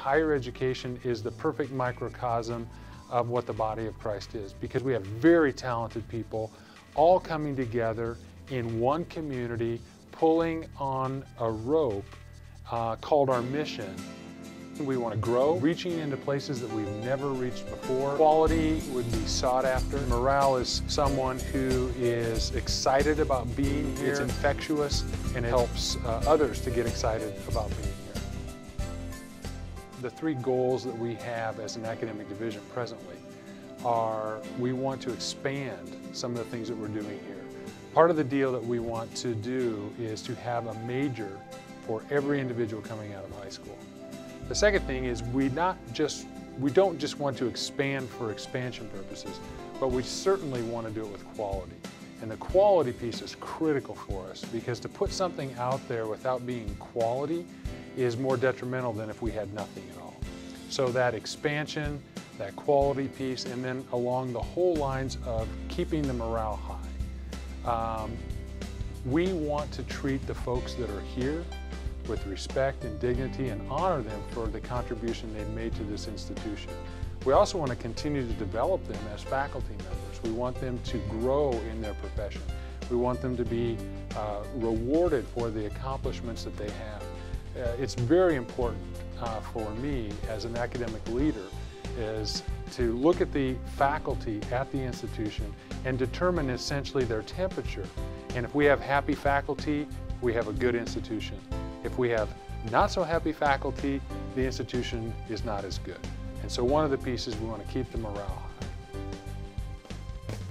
higher education is the perfect microcosm of what the body of Christ is, because we have very talented people all coming together in one community, pulling on a rope called our mission. We want to grow, reaching into places that we've never reached before. Quality would be sought after. Morale is someone who is excited about being here. It's infectious, and it helps others to get excited about being here. The three goals that we have as an academic division presently are, we want to expand some of the things that we're doing here. Part of the deal that we want to do is to have a major for every individual coming out of high school. The second thing is we don't just want to expand for expansion purposes, but we certainly want to do it with quality. And the quality piece is critical for us, because to put something out there without being quality is more detrimental than if we had nothing at all. So that expansion, that quality piece, and then along the whole lines of keeping the morale high. We want to treat the folks that are here with respect and dignity and honor them for the contribution they've made to this institution. We also want to continue to develop them as faculty members. We want them to grow in their profession. We want them to be rewarded for the accomplishments that they have. It's very important for me as an academic leader is to look at the faculty at the institution and determine essentially their temperature. And if we have happy faculty, we have a good institution. If we have not so happy faculty, the institution is not as good. And so one of the pieces, we want to keep the morale high.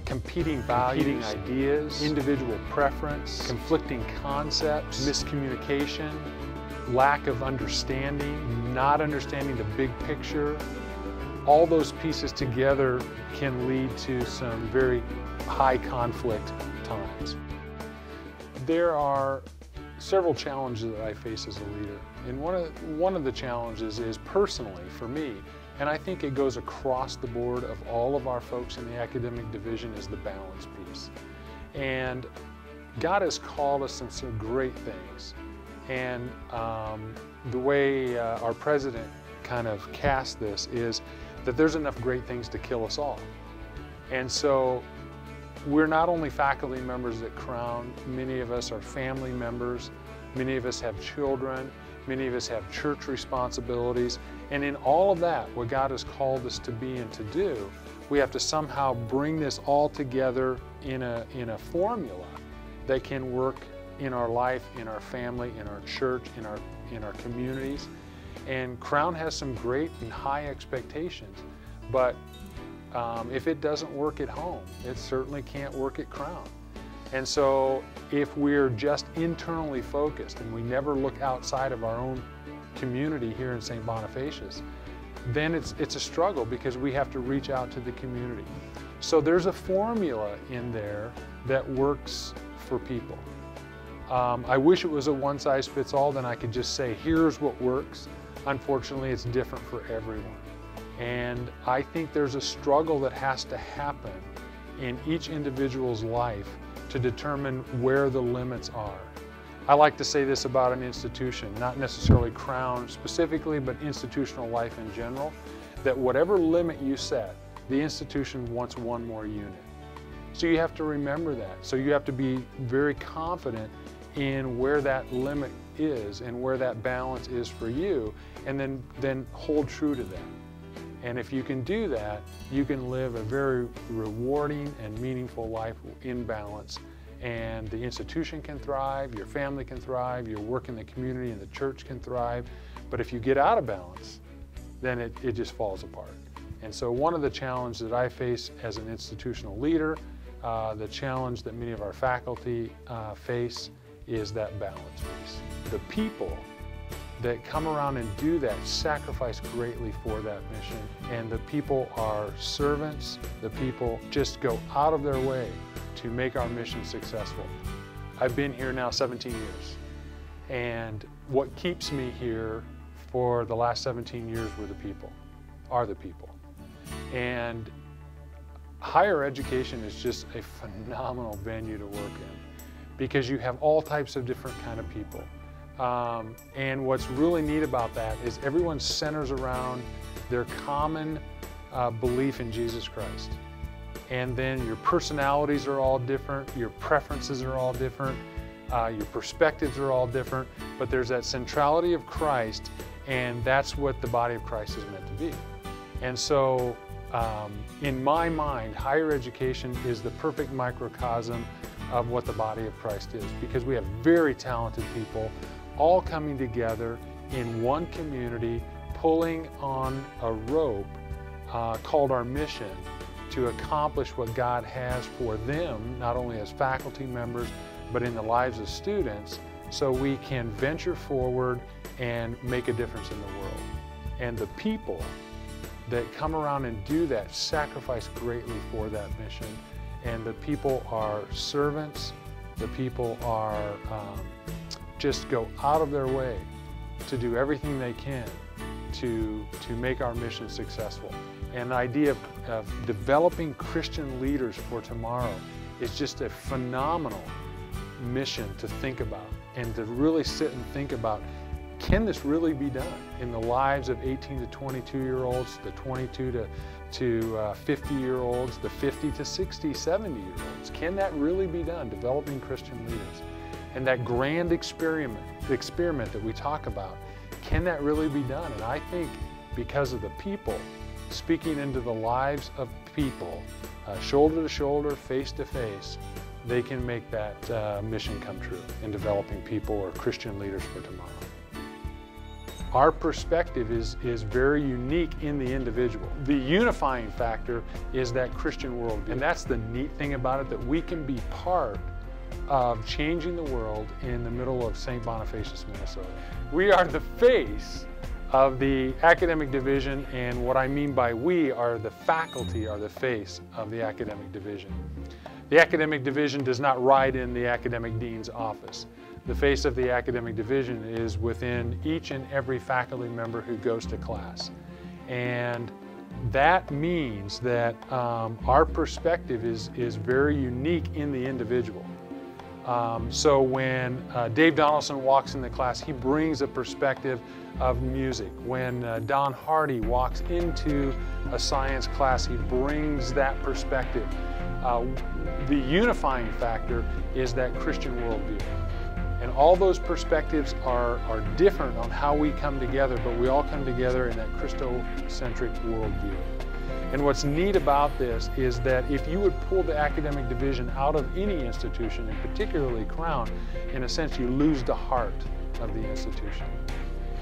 Competing values, competing ideas, individual preference, conflicting concepts, miscommunication, lack of understanding, not understanding the big picture, all those pieces together can lead to some very high conflict times. There are several challenges that I face as a leader, and one of the challenges is personally for me, and I think it goes across the board of all of our folks in the academic division, is the balance piece. And God has called us in some great things, and the way our president kind of cast this is that there's enough great things to kill us all. And so we're not only faculty members at Crown, many of us are family members, many of us have children, many of us have church responsibilities, and in all of that, what God has called us to be and to do, we have to somehow bring this all together in a formula that can work in our life, in our family, in our church, in our communities. And Crown has some great and high expectations, but if it doesn't work at home, it certainly can't work at Crown. And so if we're just internally focused and we never look outside of our own community here in St. Bonifacius, then it's a struggle, because we have to reach out to the community. So there's a formula in there that works for people. I wish it was a one-size-fits-all, then I could just say, here's what works. Unfortunately, it's different for everyone. And I think there's a struggle that has to happen in each individual's life to determine where the limits are. I like to say this about an institution, not necessarily Crown specifically, but institutional life in general, that whatever limit you set, the institution wants one more unit. So you have to remember that. So you have to be very confident in where that limit is and where that balance is for you, and then hold true to that. And if you can do that, you can live a very rewarding and meaningful life in balance. And the institution can thrive, your family can thrive, your work in the community and the church can thrive. But if you get out of balance, then it just falls apart. And so one of the challenges that I face as an institutional leader, the challenge that many of our faculty face, is that balance piece. The people that come around and do that sacrifice greatly for that mission, and the people are servants. The people just go out of their way to make our mission successful. I've been here now 17 years, and what keeps me here for the last 17 years are the people. And higher education is just a phenomenal venue to work in, because you have all types of different kind of people. And what's really neat about that is everyone centers around their common belief in Jesus Christ. And then your personalities are all different, your preferences are all different, your perspectives are all different, but there's that centrality of Christ, and that's what the body of Christ is meant to be. And so, in my mind, higher education is the perfect microcosm of what the body of Christ is, because we have very talented people all coming together in one community, pulling on a rope called our mission to accomplish what God has for them, not only as faculty members, but in the lives of students, so we can venture forward and make a difference in the world. And the people that come around and do that sacrifice greatly for that mission. And the people are servants, the people are just go out of their way to do everything they can to make our mission successful. And the idea of developing Christian leaders for tomorrow is just a phenomenal mission to think about, and to really sit and think about, can this really be done in the lives of 18 to 22-year-olds, the 22 to 50-year-olds, the 50 to 60, 70-year-olds? Can that really be done, developing Christian leaders? And that grand experiment that we talk about, can that really be done? And I think because of the people, speaking into the lives of people, shoulder to shoulder, face to face, they can make that mission come true in developing people or Christian leaders for tomorrow. Our perspective is very unique in the individual. The unifying factor is that Christian worldview. And that's the neat thing about it, that we can be part of changing the world in the middle of St. Bonifacius, Minnesota. We are the face of the academic division, and what I mean by we are the faculty are the face of the academic division. The academic division does not ride in the academic dean's office. The face of the academic division is within each and every faculty member who goes to class. And that means that our perspective is very unique in the individual. So when Dave Donaldson walks in the class, he brings a perspective of music. When Don Hardy walks into a science class, he brings that perspective. The unifying factor is that Christian worldview. And all those perspectives are different on how we come together, but we all come together in that Christocentric worldview. And what's neat about this is that if you would pull the academic division out of any institution, and particularly Crown, in a sense you lose the heart of the institution.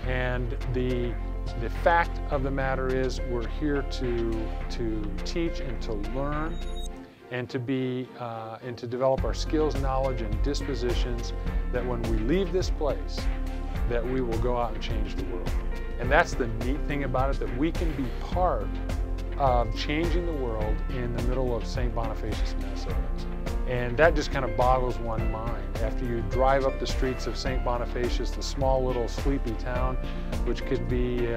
And the fact of the matter is we're here to teach and to learn, and to be and to develop our skills, knowledge, and dispositions, that when we leave this place, that we will go out and change the world. And that's the neat thing about it, that we can be part of changing the world in the middle of St. Bonifacius, Minnesota. And that just kind of boggles one mind. After you drive up the streets of St. Bonifacius, the small little sleepy town, which could be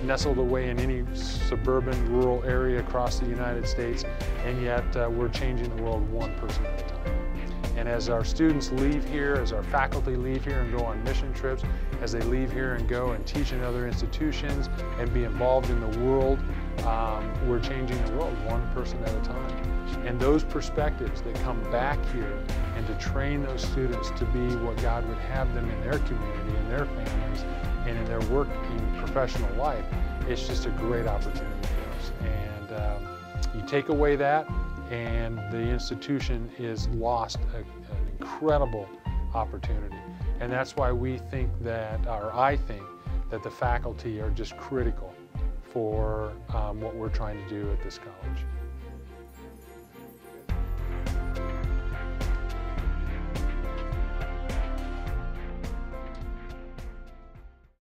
nestled away in any suburban rural area across the United States, and yet we're changing the world one person at a time. And as our students leave here, as our faculty leave here and go on mission trips, as they leave here and go and teach in other institutions and be involved in the world, we're changing the world one person at a time. And those perspectives that come back here, and to train those students to be what God would have them in their community, in their families, and in their working professional life, it's just a great opportunity for us. And you take away that, and the institution is lost an incredible opportunity. And that's why we think that, or I think, that the faculty are just critical for what we're trying to do at this college.